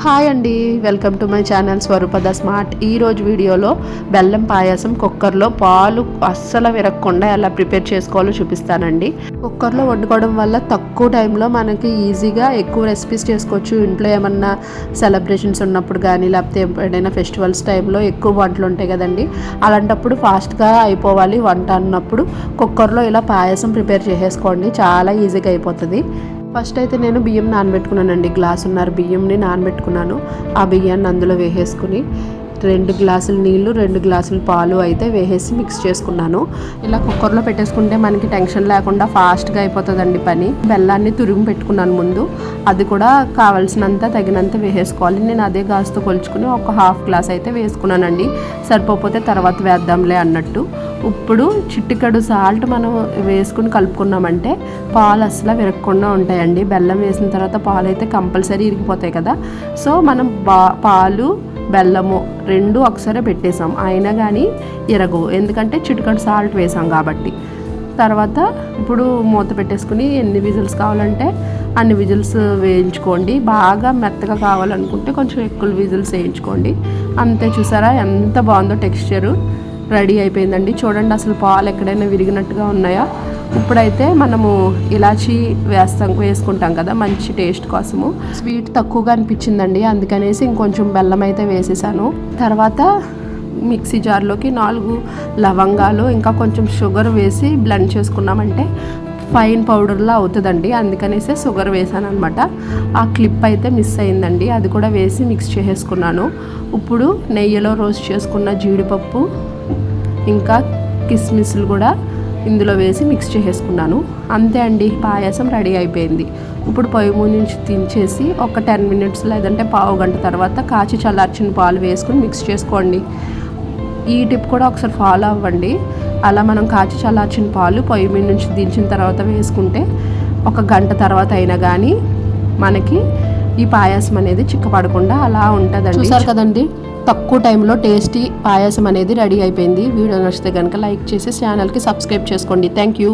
Hi అండి, welcome to my channel స్వరూపద smart. ఈరోజు వీడియోలో బెల్లం పాయసం కుక్కర్లో పాలు అస్సలు విరగకుండా ఎలా ప్రిపేర్ చేసుకోవాలో చూపిస్తానండి. కుక్కర్లో వండుకోవడం వల్ల తక్కువ టైంలో మనకి ఈజీగా ఎక్కువ రెసిపీస్ చేసుకోవచ్చు. ఇంట్లో ఏమన్నా సెలబ్రేషన్స్ ఉన్నప్పుడు కానీ లేకపోతే ఎప్పుడైనా ఫెస్టివల్స్ టైంలో ఎక్కువ వంటలు ఉంటాయి కదండి. అలాంటప్పుడు ఫాస్ట్గా అయిపోవాలి వంట అన్నప్పుడు కుక్కర్లో ఇలా పాయసం ప్రిపేర్ చేసేసుకోండి, చాలా ఈజీగా అయిపోతుంది. ఫస్ట్ అయితే నేను బియ్యం నానబెట్టుకున్నానండి. గ్లాసున్నర బియ్యంని నానబెట్టుకున్నాను. ఆ బియ్యాన్ని అందులో వేసేసుకుని 2 గ్లాసులు నీళ్ళు 2 గ్లాసులు పాలు అయితే వేసేసి మిక్స్ చేసుకున్నాను. ఇలా కుక్కర్లో పెట్టేసుకుంటే మనకి టెన్షన్ లేకుండా ఫాస్ట్గా అయిపోతుందండి పని. బెల్లాన్ని తురిమి పెట్టుకున్నాను ముందు, అది కూడా కావాల్సినంత తగినంత వేసేసుకోవాలి. నేను అదే గ్లాస్తో కొలుచుకుని ఒక హాఫ్ గ్లాస్ అయితే వేసుకున్నానండి. సరిపోతే తర్వాత వేద్దాంలే అన్నట్టు. ఇప్పుడు చిటికెడు సాల్ట్ మనం వేసుకుని కలుపుకున్నామంటే పాలు అసలు విరగకుండా ఉంటాయండి. బెల్లం వేసిన తర్వాత పాలు అయితే కంపల్సరీ ఇరిగిపోతాయి కదా. సో మనం పాలు బెల్లము 2 ఒకసారి పెట్టేసాం, అయినా కానీ ఇరగవు, ఎందుకంటే చిటికెడు సాల్ట్ వేసాం కాబట్టి. తర్వాత ఇప్పుడు మూత పెట్టేసుకుని ఎన్ని విజిల్స్ కావాలంటే అన్ని విజిల్స్ వేయించుకోండి. బాగా మెత్తగా కావాలనుకుంటే కొంచెం ఎక్కువ విజిల్స్ వేయించుకోండి. అంతే, చూసారా ఎంత బాగుందో టెక్స్చరు. రెడీ అయిపోయిందండి. చూడండి అసలు పాలు ఎక్కడైనా విరిగినట్టుగా ఉన్నాయా. ఇప్పుడైతే మనము ఇలాచీ వేసుకుంటాం కదా మంచి టేస్ట్ కోసము. స్వీట్ తక్కువగా అనిపించిందండి, అందుకనేసి ఇంకొంచెం బెల్లం అయితే వేసేసాను. తర్వాత మిక్సీ జార్లోకి 4 లవంగాలు ఇంకా కొంచెం షుగర్ వేసి బ్లెండ్ చేసుకున్నామంటే ఫైన్ పౌడర్లా అవుతుందండి. అందుకనేసి షుగర్ వేసాను అనమాట. ఆ క్లిప్ అయితే మిస్ అయిందండి, అది కూడా వేసి మిక్స్ చేసేసుకున్నాను. ఇప్పుడు నెయ్యిలో రోస్ట్ చేసుకున్న జీడిపప్పు ఇంకా కిస్మిస్లు కూడా ఇందులో వేసి మిక్స్ చేసేసుకున్నాను. అంతే అండి, పాయసం రెడీ అయిపోయింది. ఇప్పుడు పొయ్యి నుంచి దించేసి ఒక 10 మినిట్స్ లేదంటే పావు గంట తర్వాత కాచి చల్లార్చిన పాలు వేసుకుని మిక్స్ చేసుకోండి. ఈ టిప్ కూడా ఒకసారి ఫాలో అవ్వండి. అలా మనం కాచి చల్లార్చిన పాలు పొయ్యి మీద నుంచి దించిన తర్వాత వేసుకుంటే ఒక గంట తర్వాత అయినా కానీ మనకి ఈ పాయసం అనేది చిక్కపడకుండా అలా ఉంటుందండి. చూసారు కదండి, తక్కువ టైంలో టేస్టీ పాయసం అనేది రెడీ అయిపోయింది. వీడియో నచ్చితే కనుక లైక్ చేసి ఛానల్కి సబ్స్క్రైబ్ చేసుకోండి. Thank you.